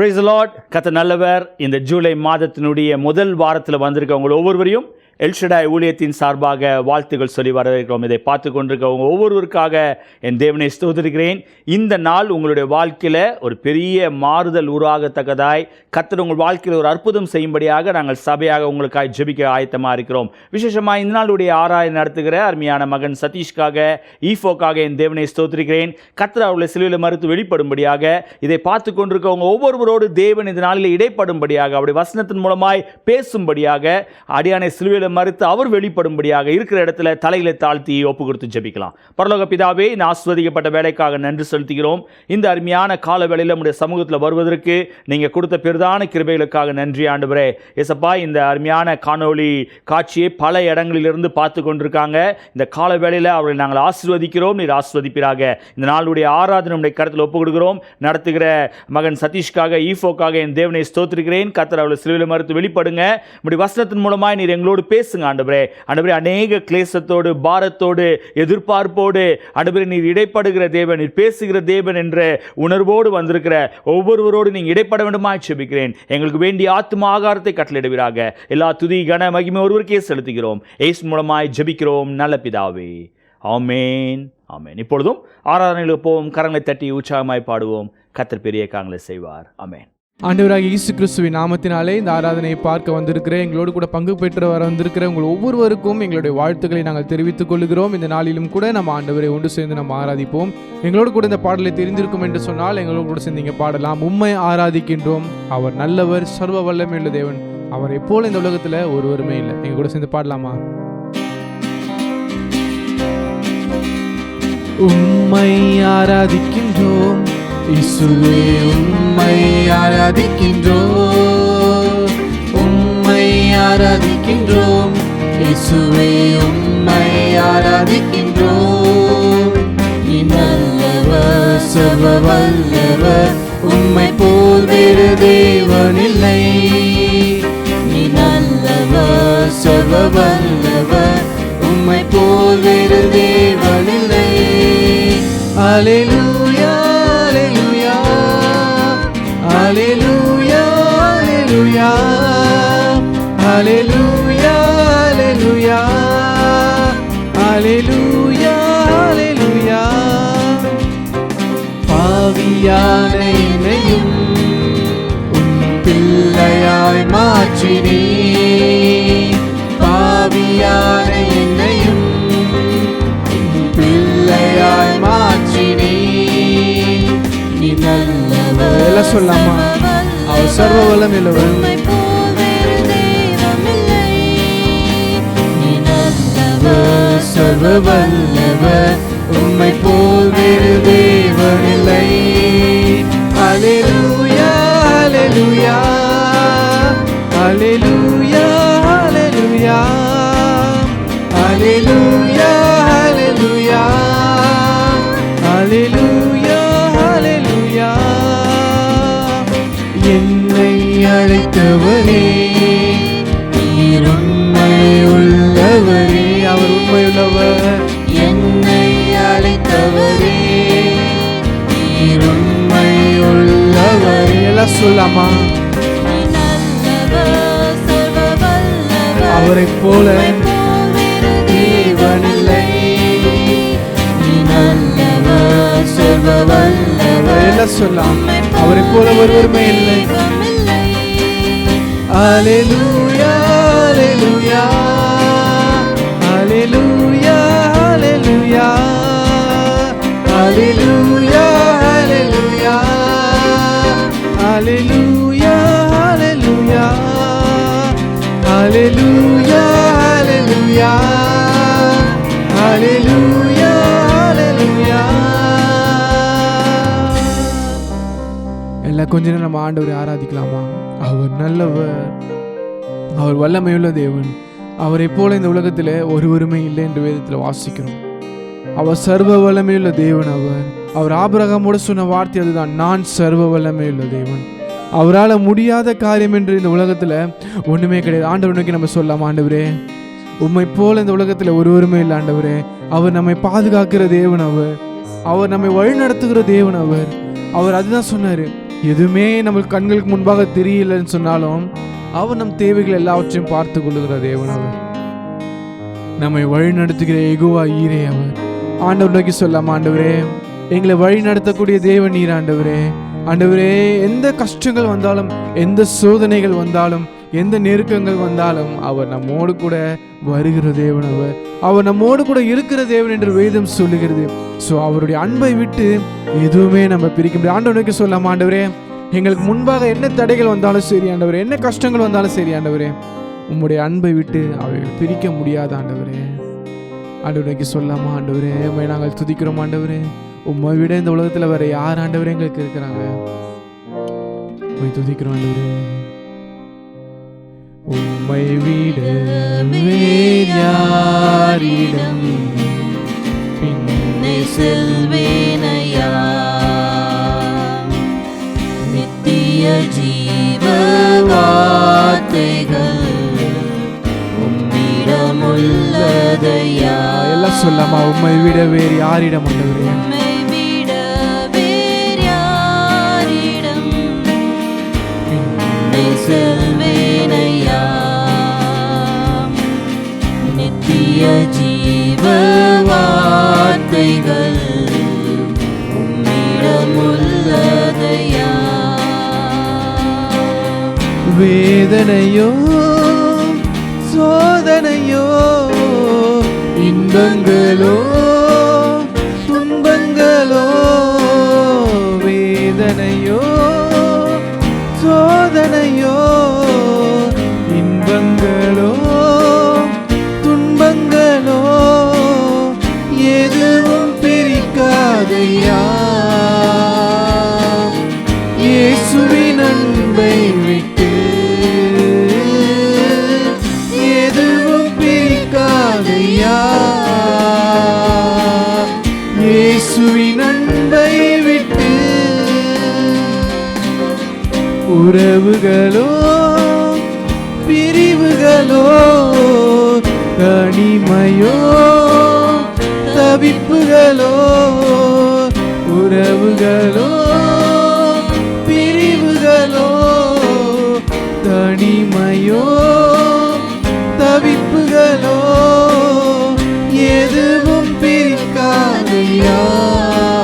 Praise the Lord. கர்த்தர் நல்லவர். இந்த ஜூலை மாதத்தினுடைய முதல் வாரத்தில் வந்திருக்கவங்க ஒவ்வொருவரையும் எல்ஷடாய் ஊழியத்தின் சார்பாக வாழ்த்துக்கள் சொல்லி வரவேற்கிறோம். இதை பார்த்து கொண்டிருக்கவங்க ஒவ்வொருவருக்காக என் தேவனை ஸ்தோத்திரிக்கிறேன். இந்த நாள் உங்களுடைய வாழ்க்கையில் ஒரு பெரிய மாறுதல் உருவாகத்தக்கதாய் கர்த்தர் உங்கள் வாழ்க்கையில் ஒரு அற்புதம் செய்யும்படியாக நாங்கள் சபையாக உங்களுக்காக ஜெபிக்க ஆயத்தமாக இருக்கிறோம். விசேஷமாக இந்த நாளுடைய ஆராய்ச்சி நடத்துகிற அருமையான மகன் சதீஷ்காக ஈஃபோக்காக என் தேவனை ஸ்தோத்திரிக்கிறேன். கர்த்தர் அவர்களை சிலுவையில் மறுத்து வெளிப்படும்படியாக இதை பார்த்து கொண்டிருக்கவங்க ஒவ்வொருவரோடு தேவன் இந்த நாளில் இடைப்படும்படியாக அவருடைய வசனத்தின் மூலமாய் பேசும்படியாக அடியானை சிலுவையில் மறுத்து அவர் வெளிப்படும்படியாக இருக்கிற இடத்துல தலைகளை தாழ்த்தி ஒப்பு கொடுத்து ஜெபிக்கலாம். பரலோக பிதாவே, இந்த ஆஸ்வதிக்கப்பட்ட வேலைக்காக நன்றி செலுத்துகிறோம். இந்த அருமையான கால வேளையில் நம்முடைய சமூகத்தில் வருவதற்கு நீங்கள் கொடுத்த பெரிதான கிருபைகளுக்காக நன்றி ஆண்டவரே. ஏசப்பா, இந்த அருமையான காணொளி காட்சியை பல இடங்களிலிருந்து பார்த்து கொண்டிருக்காங்க. இந்த கால வேளையில் அவர்களை நாங்கள் ஆசீர்வதிக்கிறோம். நீர் ஆசீர்வதிப்பீராக. இந்த நாளுடைய ஆராதனை நம்முடைய கருத்தில் ஒப்பு கொடுக்கிறோம். நடத்துகிற மகன் சதீஷ்காக ஈஃபோக்காக என் தேவனை ஸ்தோத்திரிக்கிறேன். கர்த்தர் அவர்களை சிலுவையில் மறுத்து வெளிப்படுங்க. நம்முடைய வசனத்தின் மூலமாய் நீர் எங்களோடு பேசுங்க ஆண்டவரே. ஆண்டவரே, அநேக கிளேசத்தோடு பாரத்தோடு எதிர்பார்ப்போடு ஆண்டவரே நீர் இடைப்படுகிற தேவன், நீர் பேசுகிற தேவன் என்ற உணர்வோடு வந்திருக்கிற ஒவ்வொருவரோடு நீங்கள் இடைப்பட வேண்டுமாய் ஜெபிக்கிறேன். எங்களுக்கு வேண்டிய ஆத்தும ஆகாரத்தை கட்டளையிடுவீராக. எல்லா துதி கன மகிமை ஒருவருக்கே செலுத்துகிறோம். இயேசு மூலமாய் ஜெபிக்கிறோம் நல்ல பிதாவே. ஆமென், ஆமென். இப்பொழுதும் ஆராதனையில் போவோம். கரங்களை தட்டி உற்சாகமாய் பாடுவோம். கர்த்தர் பெரிய காரியங்களை செய்வார். ஆமென். ஆண்டவராகிய இயேசு கிறிஸ்துவின் நாமத்தினாலே இந்த ஆராதனையை பார்க்க வந்திருக்கிற எங்களோடு கூட பங்கு பெற்று வந்திருக்கிற உங்கள் ஒவ்வொருவருக்கும் எங்களுடைய வாழ்த்துக்களை நாங்கள் தெரிவித்துக் கொள்கிறோம். இந்த நாளிலும் கூட நம்ம ஆண்டவரை ஒன்று சேர்ந்து நம்ம ஆராதிப்போம். எங்களோடு கூட இந்த பாடலை தெரிந்திருக்கும் என்று சொன்னால் எங்களோடு கூட சேர்ந்து இங்கே பாடலாம். உம்மை ஆராதிக்கின்றோம், அவர் நல்லவர், சர்வ வல்லமையுள்ள தேவன், அவரை போல இந்த உலகத்தில் ஒருவருமே இல்லை. எங்க கூட சேர்ந்து பாடலாமா? உம்மை ஆராதிக்கின்றோம் இயேசுவே, உம்மை ஆராதிக்கின்றோம், உம்மை ஆராதிக்கின்றோம் இயேசுவே, உம்மை ஆராதிக்கின்றோம். நீ நல்லவர், சர்வ வல்லவர், உம்மை போல் வேறு தேவனில்லை. நீ நல்லவர், சர்வ வல்லவர், உம்மை போல் வேறு தேவனில்லை. அல்லேலூயா, Hallelujah, hallelujah, hallelujah, hallelujah, hallelujah, hallelujah. பாவியான என்னையும் உன் பிள்ளையாய் மாற்றினே, பாவியான என்னையும் உன் பிள்ளையாய் மாற்றினே. நீ நல்லவர், எல்லாம் சொல்லாமா? அவர் சர்வ வல்லமையுள்ளவர், நீ நல்லவர், சர்வ வல்லவர், உம்மை போல் வேறு தேவனில்லை. அல்லேலூயா, அல்லேலூயா, அல்லேலூயா, அல்லேலூயா, அல்லேலூயா, அல்லேலூயா, அல்லேலூயா. என்னை அழைத்தவரே, நீர் உண்மை உள்ளவரே, அவர் உண்மையுள்ளவர். என்னை அழைத்தவரே, நீர் உண்மை உள்ளவரே. எல்லாம் சொல்லாமா? அவரை போல தேவனில்லை. நீ நல்லவர், சர்வ வல்லவர். எல்லாம் சொல்லலாம். அவரை போல ஒருவருமே இல்லை. அல்லேலூயா, அல்லேலூயா, அல்லேலூயா, அல்லேலூயா, அல்லேலூயா, அல்லேலூயா, அல்லேலூயா, அல்லேலூயா, அல்லேலூயா, அல்லேலூயா, அல்லேலூயா, அல்லேலூயா. எல்லாம் கொஞ்ச நேரம் நம்ம ஆண்டவரை ஆராதிக்கலாமா? அவர் நல்லவர், அவர் வல்லமையுள்ள தேவன், அவரை போல இந்த உலகத்தில் ஒருவருமே இல்லை என்று வேதத்தில் வாசிக்கிறோம். அவர் சர்வ வல்லமையுள்ள தேவன். அவர் ஆபிரகாமோடு சொன்ன வார்த்தை அதுதான், நான் சர்வ வல்லமையுள்ள தேவன். அவரால் முடியாத காரியம் என்று இந்த உலகத்தில் ஒன்றுமே கிடையாது. ஆண்டவர் நோக்கி நம்ம சொல்லலாம், ஆண்டவரே உம்மை போல இந்த உலகத்தில் ஒருவருமே இல்லை ஆண்டவரே. அவர் நம்மை பாதுகாக்கிற தேவன், அவர் நம்மை வழி நடத்துகிற தேவன். அவர் அதுதான் சொன்னார், எதுவுமே நம்மளுக்கு கண்களுக்கு முன்பாக தெரியலன்னு சொன்னாலும் அவர் நம் தேவைகள் எல்லாவற்றையும் பார்த்து கொள்ளுகிற தேவன். அவர் நம்மை வழி நடத்துகிற யெகோவா ஈரே. அவர் ஆண்டவர் நோக்கி சொல்லாம, ஆண்டவரே எங்களை வழி நடத்தக்கூடிய தேவன் நீர் ஆண்டவரே. ஆண்டவரே, எந்த கஷ்டங்கள் வந்தாலும், எந்த சோதனைகள் வந்தாலும், எந்த நெருக்கங்கள் வந்தாலும் அவர் நம்மோடு கூட வருகிற தேவன். அவர் நம்மோடு கூட இருக்கிற தேவன் என்று வேதம் சொல்லுகிறது. ஸோ அவருடைய அன்பை விட்டு எதுவுமே நம்ம பிரிக்க முடியாது. ஆண்டவனுக்கு சொல்லாம, ஆண்டவரே எங்களுக்கு முன்பாக என்ன தடைகள் வந்தாலும் சரி ஆண்டவரே, என்ன கஷ்டங்கள் வந்தாலும் சரி ஆண்டவரே, உம்முடைய அன்பை விட்டு அவைகள் பிரிக்க முடியாத ஆண்டவரே. ஆண்டவனுக்கு சொல்லாமா, ஆண்டவரே உம்மை நாங்கள் துதிக்கிறோம் ஆண்டவரே. உம்மை விட இந்த உலகத்தில் வேற யார் ஆண்டவரே எங்களுக்கு இருக்கிறாங்க? உம்மை துதிக்கிறோம் ஆண்டவரே. உம்மை விட வேறு யாரிடம் பின்னே செல்வேனையா? நித்திய ஜீவ வார்த்தைகள் உம்மிடம் உள்ளதையா. எல்லாம் சொல்லாமா, உம்மை விட வேறு யாரிடம் ஆண்டவரே? நித்திய ஜீவ வார்த்தைகள் உம்மிடம் உள்ளதையா. வேதனையோ சோதனையோ, இன்பங்களோ துன்பங்களோ, வேதனையோ சோதனையோ, இன்பங்களோ துன்பங்களோ, எதுவும் பிரிக்காதையா. இயேசுவின் அன்பை விட்டு எதுவும் பிரிக்காதையா. இயேசுவின் அன்பை விட்டு உறவுகளோ பிரிவுகளோ, தனிமையோ தவிப்புகளோ, உறவுகளோ பிரிவுகளோ, தனிமையோ தவிப்புகளோ, எதுவும் பிரிக்காதையா.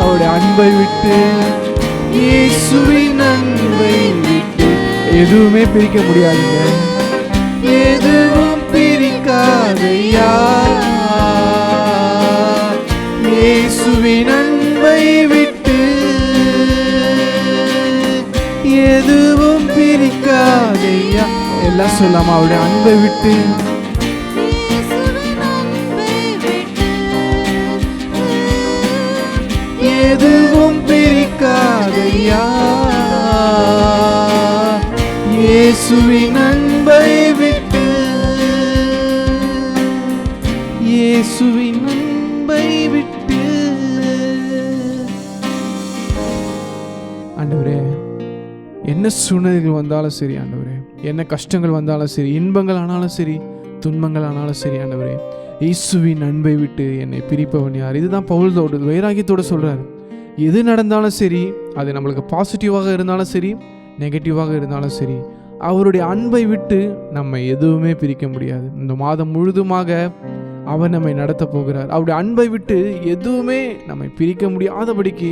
அவருடைய அன்பை விட்டு, இயேசுவின் அன்பை விட்டு எதுவுமே பிரிக்க முடியாதுங்க. எதுவும் பிரிக்காதையா. இயேசுவின் அன்பை விட்டு எதுவும் பிரிக்காதையா. எல்லாம் சொல்லாம, அவருடைய அன்பை விட்டு எதுவும் பிரிக்காதையா. இயேசுவின் அன்பை விட்டு, இயேசுவின் அன்பை விட்டு. ஆண்டவரே, என்ன சூழ்நிலைகள் வந்தாலும் சரி ஆண்டவரே, என்ன கஷ்டங்கள் வந்தாலும் சரி, இன்பங்கள் ஆனாலும் சரி, துன்பங்கள் ஆனாலும் சரி ஆண்டவரே, இயேசுவின் அன்பை விட்டு என்னை பிரிப்பவன் யார்? இதுதான் பவுலோடு வைராகியத்தோடு சொல்றாரு. எது நடந்தாலும் சரி, அது நம்மளுக்கு பாசிட்டிவாக இருந்தாலும் சரி, நெகட்டிவாக இருந்தாலும் சரி, அவருடைய அன்பை விட்டு நம்ம எதுவுமே பிரிக்க முடியாது. இந்த மாதம் முழுதுமாக அவர் நம்மை நடத்த போகிறார். அவருடைய அன்பை விட்டு எதுவுமே நம்மை பிரிக்க முடியாதபடிக்கு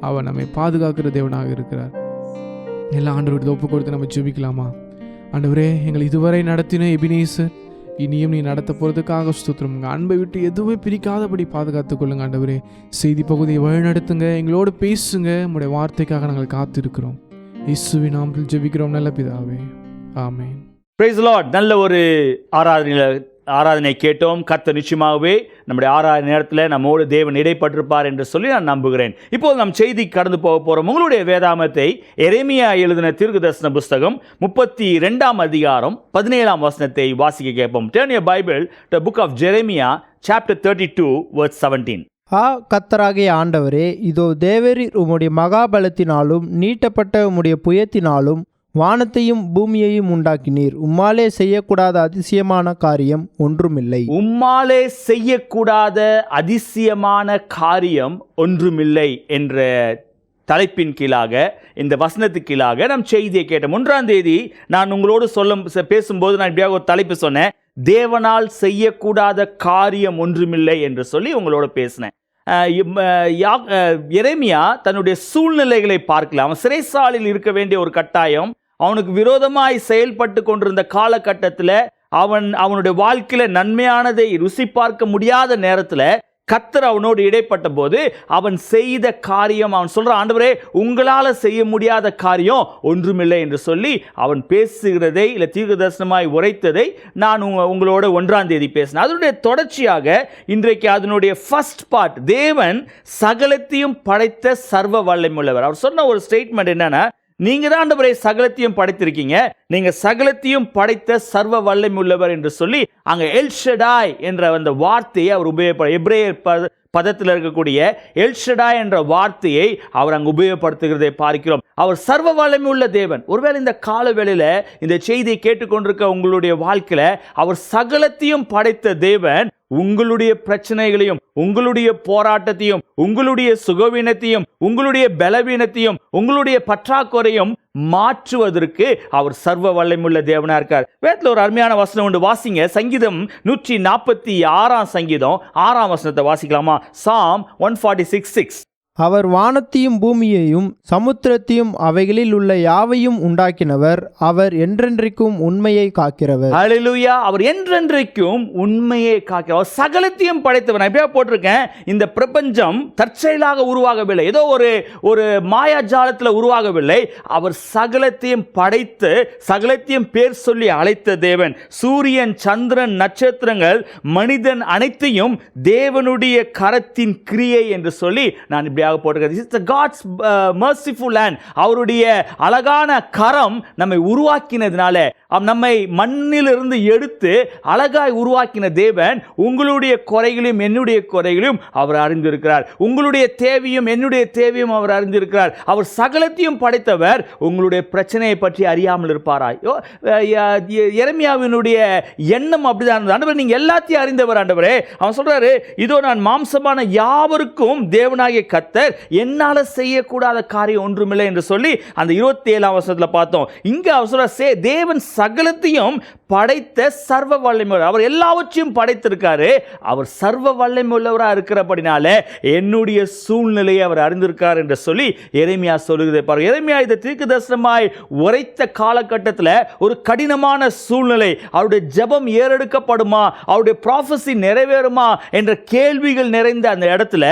அவர் நம்மை பாதுகாக்கிற தேவனாக இருக்கிறார். எல்லா ஆண்டவருடைய ஒப்பு கொடுத்து நம்ம ஜெபிக்கலாமா? ஆண்டவரே, எங்களை இதுவரை நடத்தின எபினேசர், இனியும் நீ நடத்த போகிறதுக்காக ஸ்தோத்திரம். உங்கள் அன்பை விட்டு எதுவுமே பிரிக்காதபடி பாதுகாத்து கொள்ளுங்க ஆண்டவரே. செய்தி பகுதியை வழிநடத்துங்க, எங்களோடு பேசுங்க. உங்களுடைய வார்த்தைக்காக நாங்கள் காத்திருக்கிறோம். இயேசுவின் நாமத்தில் ஜெபிக்கிறோம் நல்ல பிதாவே, ஆமென். Praise the Lord. நல்ல ஒரு ஆராதனை கேட்டோம். கர்த்தர் நிச்சயமாகவே நம்முடைய ஆராதனை நேரத்தில் நம்மோடு தேவன் இடைப்பட்டிருப்பார் என்று சொல்லி நான் நம்புகிறேன். இப்போது நம் செய்தி கடந்து போக போகிறோம். உங்களுடைய வேதாமத்தை எரேமியா எழுதின தீர்க்கதரிசன புஸ்தகம் 32 அதிகாரம் 17 வசனத்தை வாசிக்க கேட்போம். Turn your Bible to the book of Jeremiah chapter 32 verse 17. கர்த்தராகிய ஆண்டவரே, இதோ தேவரீர் உம்முடைய மகாபலத்தினாலும் நீட்டப்பட்ட உம்முடைய புயத்தினாலும் வானத்தையும் பூமியையும் உண்டாக்கினீர். உம்மாலே செய்யக்கூடாத அதிசயமான காரியம் ஒன்றுமில்லை. உம்மாலே செய்யக்கூடாத அதிசயமான காரியம் ஒன்றுமில்லை என்ற தலைப்பின் கீழாக, இந்த வசனத்துக்கு கீழாக நாம் செய்தியை கேட்டோம். 1ஆம் தேதி நான் உங்களோடு பேசும்போது நான் இப்படியாக ஒரு தலைப்பு சொன்னேன், தேவனால் செய்யக்கூடாத காரியம் ஒன்றுமில்லை என்று சொல்லி உங்களோட பேசினேன். எரேமியா தன்னுடைய சூழ்நிலைகளை பார்க்கல. அவன் சிறைசாலையில் இருக்க வேண்டிய ஒரு கட்டாயம், அவனுக்கு விரோதமாய் செயல்பட்டு கொண்டிருந்த காலகட்டத்தில், அவனுடைய வாழ்க்கையில நன்மையானதை ருசி பார்க்க முடியாத நேரத்தில் கர்த்தர் அவனோடு இடைப்பட்ட போது அவன் செய்த காரியம், அவன் சொல்றான், ஆண்டவரே உங்களால் செய்ய முடியாத காரியம் ஒன்றுமில்லை என்று சொல்லி அவன் பேசுகிறதை இல்லை தீர்க்கதரிசனமாய் உரைத்ததை நான் உங்களோட 1ஆம் தேதி பேசினேன். அதனுடைய தொடர்ச்சியாக இன்றைக்கு அதனுடைய ஃபர்ஸ்ட் பார்ட், தேவன் சகலத்தையும் படைத்த சர்வ வல்லமையுள்ளவர். அவர் சொன்ன ஒரு ஸ்டேட்மெண்ட் என்னன்னா, நீங்க தான் ஆண்டவரே சகலத்தையும் படைத்திருக்கீங்க, நீங்க சகலத்தையும் படைத்த சர்வ வல்லமை உள்ளவர் என்று சொல்லி அங்க எல்ஷடாய் என்ற அந்த வார்த்தையை அவர் எபிரேயர் பதத்தில் இருக்கக்கூடிய எல்ஷடாய் என்ற வார்த்தையை அவர் அங்கு உபயோகப்படுத்துகிறதை பார்க்கிறோம். அவர் சர்வ வல்லமை உள்ள தேவன். ஒருவேளை இந்த கால வேளையில இந்த செய்தியை கேட்டுக்கொண்டிருக்க உங்களுடைய வாழ்க்கையில அவர் சகலத்தையும் படைத்த தேவன் உங்களுடைய பிரச்சனைகளையும், உங்களுடைய போராட்டத்தையும், உங்களுடைய சுகவீனத்தையும், உங்களுடைய பலவீனத்தையும், உங்களுடைய பற்றாக்குறையும் மாற்றுவதற்கு அவர் சர்வ வல்லமையுள்ள தேவனா இருக்கார். வேதத்தில் ஒரு அருமையான வசனம் உண்டு, வாசிங்க. சங்கீதம் 146 சங்கீதம் 6 வசனத்தை வாசிக்கலாமா? Psalm 146:6. அவர் வானத்தையும் பூமியையும் சமுத்திரத்தையும் அவைகளில் உள்ள யாவையும் உண்டாக்கினவர். அவர் என்றென்றைக்கும் உண்மையை காக்கிறவர். ஹல்லேலூயா. அவர் என்றென்றைக்கும் உண்மையை காக்கிறவர். சகலத்தையும் படைத்தவர். நான் எப்படியா போட்டிருக்கேன், இந்த பிரபஞ்சம் தற்செயலாக உருவாகவில்லை, ஏதோ ஒரு மாயாஜாலத்தில் உருவாகவில்லை. அவர் சகலத்தையும் படைத்து சகலத்தையும் பேர் சொல்லி அழைத்த தேவன். சூரியன், சந்திரன், நட்சத்திரங்கள், மனிதன் அனைத்தையும் தேவனுடைய கரத்தின் கிரியை என்று சொல்லி நான் இப்படி God's merciful hand. அவருடைய அழகான கரம் நம்மை உருவாக்கினதுனால, நம்மை மண்ணிலிருந்து எடுத்து அழகாய் உருவாக்கின தேவன் உங்களுடைய குறைகளையும் என்னுடைய குறைகளையும் அவர் அறிந்திருக்கிறார். உங்களுடைய தேவையும் என்னுடைய தேவையும் அவர் அறிந்திருக்கிறார். அவர் சகலத்தையும் படைத்தவர். உங்களுடைய பிரச்சனையை பற்றி அறியாமல் இருப்பாராய்? எரேமியாவினுடைய எண்ணம் அப்படிதான் இருந்தது. ஆண்டவர், நீங்க எல்லாத்தையும் அறிந்தவர் ஆண்டவரே. அவன் சொல்றாரு, இதோ நான் மாம்சமான யாவருக்கும் தேவனாகிய கர்த்தர், என்னால செய்யக்கூடாத காரியம் ஒன்றுமில்லை என்று சொல்லி அந்த 27ஆம் வசனத்தில் பார்த்தோம். இங்க அவர் சொல்ற, தேவன் சகலத்தையும் படைத்த சர்வ வல்லமை, அவர் எல்லாவற்றையும் படைத்திருக்காரு. அவர் சர்வ வல்லமை உள்ளவராக இருக்கிறபடினால என்னுடைய சூழ்நிலையை அவர் அறிந்திருக்கார் என்று சொல்லி எரேமியா சொல்லுகிறதை பாருங்க. எரேமியா இதை தீர்க்கதரிசனமாய் உரைத்த காலகட்டத்தில் ஒரு கடினமான சூழ்நிலை, அவருடைய ஜெபம் ஏறெடுக்கப்படுமா, அவருடைய ப்ராஃபஸி நிறைவேறுமா என்ற கேள்விகள் நிறைந்த அந்த இடத்துல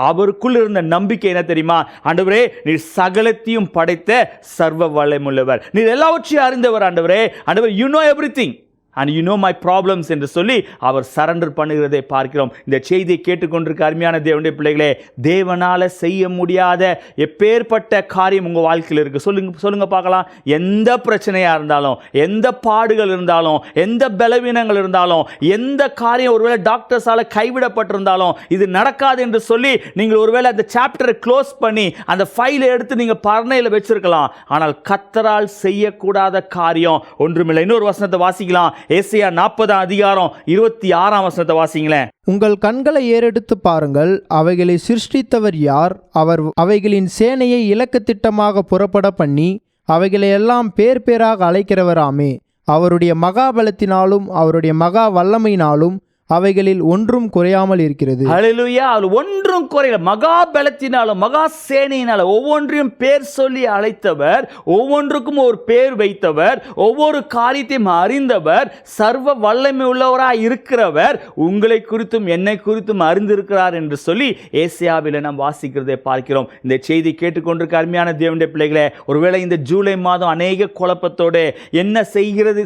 அவருக்குள் இருந்த நம்பிக்கை என்ன தெரியுமா? ஆண்டவரே, நீர் சகலத்தையும் படைத்த சர்வ வல்லமையுள்ளவர், நீர் எல்லாவற்றையும் அறிந்தவர் ஆண்டவரே. ஆண்டவர், you know everything and you know my problems என்று சொல்லி அவர் சரண்டர் பண்ணுகிறதை பார்க்கிறோம். இந்த செய்தியை கேட்டுக்கொண்டிருக்க அருமையான தேவனுடைய பிள்ளைகளே, தேவனால செய்ய முடியாத எப்பேற்பட்ட காரியம் உங்க வாழ்க்கையில் இருக்கு, சொல்லுங்க பார்க்கலாம். எந்த பிரச்சனையா இருந்தாலும், எந்த பாடுகள் இருந்தாலும், எந்த பலவீனங்கள் இருந்தாலும், எந்த காரியம் ஒருவேளை டாக்டர்ஸால கைவிடப்பட்டிருந்தாலும், இது நடக்காது என்று சொல்லி நீங்கள் ஒருவேளை அந்த சாப்டரை க்ளோஸ் பண்ணி அந்த ஃபைலை எடுத்து நீங்க பரணையில் வச்சிருக்கலாம். ஆனால் கர்த்தரால் செய்யக்கூடாத காரியம் ஒன்றுமில்லை. இன்னொரு வசனத்தை வாசிக்கலாம். ஏசாயா 40:26 வசனத்தை வாசிங்களேன். உங்கள் கண்களை ஏறெடுத்து பாருங்கள், அவைகளை சிருஷ்டித்தவர் யார்? அவர் அவைகளின் சேனையை இலக்கு திட்டமாக புறப்பட பண்ணி அவைகளை எல்லாம் பேர் பேராக அழைக்கிறவராமே. அவருடைய மகாபலத்தினாலும் அவருடைய மகா வல்லமையினாலும் அவைகளில் ஒன்றும் குறையாமல் இருக்கிறது. ஹல்லேலூயா. ஒன்றும் குறையல. மகா பலத்தினாலும் மகா சேனையினாலும் ஒவ்வொன்றையும் பேர் சொல்லி அழைத்தவர், ஒவ்வொன்றுக்கும் ஒரு பேர் வைத்தவர், ஒவ்வொரு காரியத்தையும் அறிந்தவர், சர்வ வல்லமை உள்ளவராய் இருக்கிறவர், உங்களை குறித்தும் என்னை குறித்தும் அறிந்திருக்கிறார் என்று சொல்லி ஏசாயாவில் நாம் வாசிக்கிறதை பார்க்கிறோம். இந்த செய்தி கேட்டுக்கொண்டிருக்க அருமையான தேவனுடைய பிள்ளைகளே, ஒருவேளை இந்த ஜூலை மாதம் அநேக குழப்பத்தோடு என்ன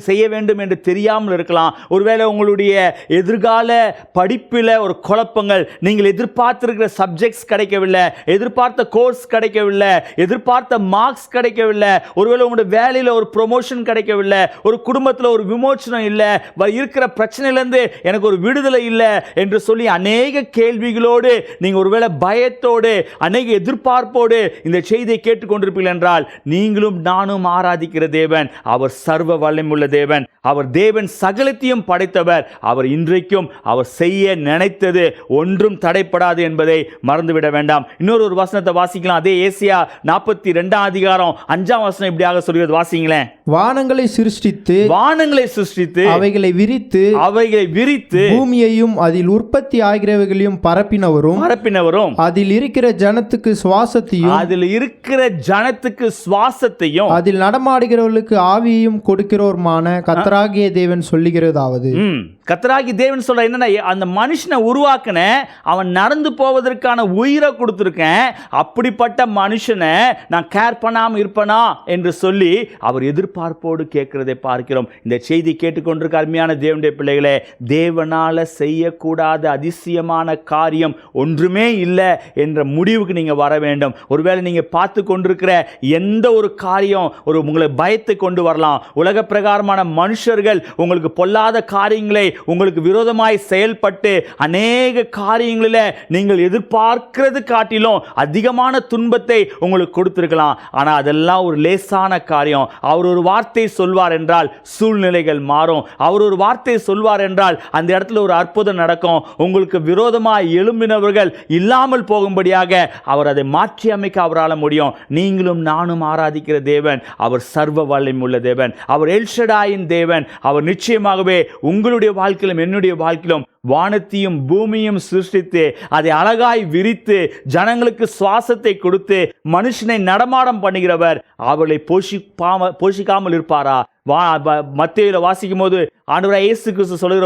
செய்ய வேண்டும் என்று தெரியாமல் இருக்கலாம். ஒருவேளை உங்களுடைய எதிர்கால படிப்பில் ஒரு குழப்பங்கள், நீங்கள் எதிர்பார்த்திருக்கிற சப்ஜெக்ட்ஸ் கிடைக்கவில்லை, எதிர்பார்த்த கோர்ஸ் கிடைக்கவில்லை, எதிர்பார்த்த மார்க்ஸ் கிடைக்கவில்லை, ஒருவேளை உங்களுடைய வேலையில் ஒரு ப்ரொமோஷன் கிடைக்கவில்லை, ஒரு குடும்பத்தில் ஒரு விமோச்சனம் இல்லை, இருக்கிற பிரச்சனையிலிருந்து எனக்கு ஒரு விடுதலை இல்லை என்று சொல்லி அநேக கேள்விகளோடு நீங்கள் ஒருவேளை பயத்தோடு அநேக எதிர்பார்ப்போடு இந்த செய்தியை கேட்டுக்கொண்டிருப்பீர்கள் என்றால், நீங்களும் நானும் ஆராதிக்கிற தேவன் அவர் சர்வ வல்லமையுள்ள தேவன். அவர் தேவன் சகலத்தையும் படைத்தவர். அவர் இன்றைக்கும் வரைக்கும் அவர் செய்ய நினைத்தது ஒன்றும் தடைப்படாது என்பதை மறந்துவிட வேண்டாம். இன்னொரு வசனத்தை வாசிக்கலாம். அதே ஏசியா 42 அதிகாரம் 5 வசனம் இப்படியாக சொல்கிறது. வாசிங்களேன். வானங்களை சிருஷ்டித்து அவைகளை விரித்து பூமியையும் அதில் உற்பத்தி ஆகிறவைகளையும் பரப்பினவரும் அதில் இருக்கிற ஜனத்துக்கு சுவாசத்தையும் அதில் நடமாடுகிறவர்களுக்கு ஆவியையும் கொடுக்கிறோருமான கர்த்தராகிய தேவன் சொல்லுகிறதாவது. கர்த்தராகிய தேவன் சொல்ற என்னன்னா, அந்த மனுஷனை உருவாக்கின, அவன் நடந்து போவதற்கான உயிரை கொடுத்துருக்கேன், அப்படிப்பட்ட மனுஷனை நான் கேர் பண்ணாமல் இருப்பனா என்று சொல்லி அவர் எதிர்பார்ப்போடு கேட்கிறதை பார்க்கிறோம். இந்த செய்தி கேட்டுக்கொண்டிருக்க அருமையான தேவனுடைய பிள்ளைகளே, தேவனால செய்யக்கூடாத அதிசயமான காரியம் ஒன்றுமே இல்லை என்ற முடிவுக்கு நீங்க வர வேண்டும். ஒருவேளை நீங்க பார்த்து கொண்டிருக்கிற எந்த ஒரு காரியம் உங்களை பயத்தை கொண்டு வரலாம். உலக பிரகாரமான மனுஷர்கள் உங்களுக்கு பொல்லாத காரியங்களை உங்களுக்கு விரோதமாய் செயல்பட்டு அநேக காரியங்களில் நீங்கள் எதிர்பார்க்கிறது காட்டிலும் அதிகமான துன்பத்தை உங்களுக்கு கொடுத்திருக்கலாம். ஆனால் அதெல்லாம் ஒரு லேசான காரியம். அவர் ஒரு வார்த்தை சொல்வார் என்றால் சூழ்நிலைகள் மாறும். அவர் ஒரு வார்த்தை சொல்வார் என்றால் அந்த இடத்துல ஒரு அற்புதம் நடக்கும். உங்களுக்கு விரோதமாய் எழும்பினவர்கள் இல்லாமல் போகும்படியாக அவர் அதை மாற்றி அமைக்க அவரால் முடியும். நீங்களும் நானும் ஆராதிக்கிற தேவன் அவர் சர்வ வல்லமையுள்ள தேவன். அவர் எல்ஷடாயின் தேவன். அவர் நிச்சயமாகவே உங்களுடைய வாழ்க்கையிலும் என்னுடைய வாழ்க்கையிலும் வானத்தையும் பூமியும் சிருஷ்டித்து அதை அழகாய் விரித்து ஜனங்களுக்கு சுவாசத்தை கொடுத்து மனுஷனை நடமாடம் பண்ணுகிறவர் அவளை போஷிக்காமல் இருப்பாரா? மத்தேயுல வாசிக்கும் போது ஆண்டவராகிய இயேசு கிறிஸ்து சொல்லுகிற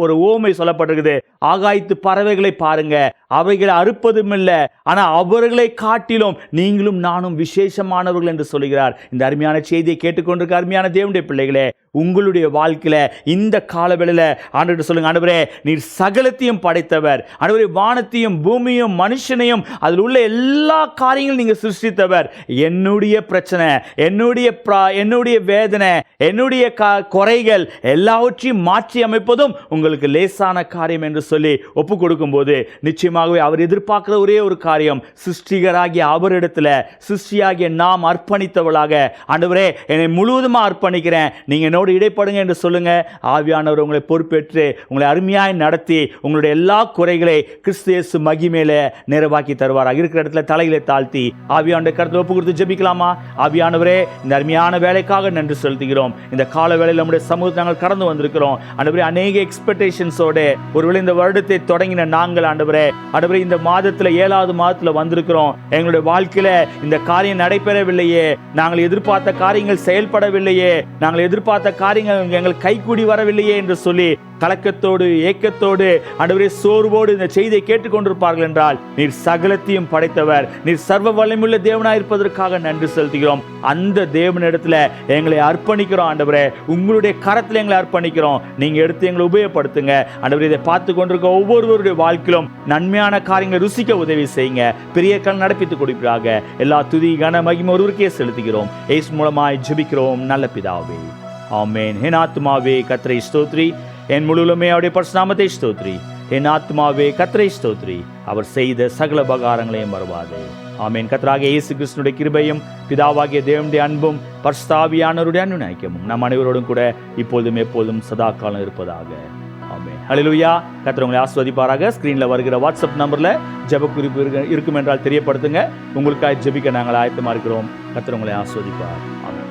ஒரு ஓமை சொல்லப்பட்டிருக்குது. ஆகாயத்து பறவைகளை பாருங்க, அவைகளை அறுப்பதும் இல்லை, ஆனால் அவர்களை காட்டிலும் நீங்களும் நானும் விசேஷமானவர்கள் என்று சொல்லுகிறார். இந்த அருமையான செய்தியை கேட்டுக்கொண்டிருக்க அருமையான தேவனுடைய பிள்ளைகளே, உங்களுடைய வாழ்க்கையில இந்த காலவேளையில ஆண்டவரே சொல்லுங்க, ஆண்டவரே நீர் சகலத்தையும் படைத்தவர், ஆண்டவரே வானத்தையும் பூமியும் மனுஷனையும் அதில் உள்ள எல்லா காரியங்களும் நீங்க சிருஷ்டித்தவர். என்னுடைய பிரச்சனை, என்னுடைய வேதனை, என்னுடைய குறைகள் எல்லாவற்றையும் மாற்றி அமைப்பதும் உங்களுக்கு லேசான காரியம் என்று சொல்லி ஒப்பு கொடுக்கும் போது நிச்சயமாகவே அவர் எதிர்பார்க்கிற ஒரே ஒரு காரியம், சிருஷ்டிகராகிய அவரிடத்துல சிருஷ்டியாகிய நாம் அர்ப்பணித்தவளாக, ஆண்டவரே என்னை முழுவதுமா அர்ப்பணிக்கிறேன், நீங்க என்னோடு இடைப்படுங்க என்று சொல்லுங்க. ஆவியானவர் உங்களை பொறுப்பேற்று உங்களை அருமையாய் நடத்தி உங்களுடைய எல்லா குறைகளை கிறிஸ்து இயேசு மகிமையில நிறைவாக்கி தருவாராக. இருக்கிற இடத்துல தலைகளை தாழ்த்தி ஆவியானவருடைய கருத்தை ஒப்பு கொடுத்து ஜெபிக்கலாமா? ஆவியானவரே, இந்த அருமையான வேலைக்காக நன்றி செலுத்துகிறோம். இந்த கால வேளையில் நம்முடைய சமூகத்தை நாங்கள் கடந்து வந்திருக்கிறோம். ஆண்டவரே, அநேக எக்ஸ்பெக்டேஷன்ஸோட ஒருவேளை இந்த வருடத்தை தொடங்கின நாங்கள் ஆண்டவரே இந்த மாதத்தில் 7வது மாதத்தில் வந்திருக்கிறோம். எங்களுடைய வாழ்க்கையில இந்த காரியம் நடைபெறவில்லையே, நாங்கள் எதிர்பார்த்த காரியங்கள் செயல்படவில்லையே, நாங்கள் எதிர்பார்த்த காரியங்கள் எங்கள் கைக்கூடி வரவில்லையே என்று சொல்லி கலக்கத்தோடு ஏக்கத்தோடு ஆண்டவரே சோர்வோடு இந்த செய்தியை கேட்டுக்கொண்டிருப்பார்கள் என்றால், நீர் சகலத்தையும் படைத்தவர், நீர் சர்வ வல்லமையுள்ள தேவனாய் இருப்பதற்காக நன்றி செலுத்துகிறோம். அந்த தேவனிடத்துல எங்களை அர்ப்பணிக்கிறோம் ஆண்டவரே, உங்களுடைய கரத்தில் எங்களை அர்ப்பணிக்கிறோம். நீங்க எடுத்து எங்களை உபயோகப்படுத்துங்க ஆண்டவரே. இதை பார்த்து கொண்டிருக்க ஒவ்வொருவருடைய வாழ்க்கையிலும் நன்மையான காரியங்களை ருசிக்க உதவி செய்யுங்க. பெரிய கால் நடப்பித்துக் கொடுப்பீராக. எல்லா துதி கன மகிமை ஒருவருக்கே செலுத்துகிறோம். இயேசு மூலமாய் ஜெபிக்கிறோம் நல்ல பிதாவே, ஆமென். என் ஆத்துமாவே கர்த்தரை ஸ்தோத்திரி, என் முழுவதுமே அவருடைய பரிசுநாமத்தை ஸ்தோத்திரி. என் ஆத்மாவே கர்த்தரை ஸ்தோத்திரி, அவர் செய்த சகல உபகாரங்களையும் மறவாதே. ஆமென். கர்த்தராகிய இயேசு கிறிஸ்துவின் கிருபையும் பிதாவாகிய தேவனுடைய அன்பும் பரிசுத்த ஆவியானவருடைய அன்பின் நம் அனைவரோடும் கூட இப்பொழுதும் எப்போதும் சதா காலம் இருப்பதாக. ஆமென். ஹல்லேலூயா. கர்த்தர் உங்களை ஆசீர்வதிப்பாராக. ஸ்கிரீன்ல வருகிற வாட்ஸ்அப் நம்பர்ல ஜெப குறிப்பு இருக்கும் என்றால் தெரியப்படுத்துங்க. உங்களுக்காக ஜெபிக்க நாங்கள் ஆயத்தமா இருக்கிறோம். கர்த்தர் உங்களை ஆசீர்வதிப்பார். ஆமென்.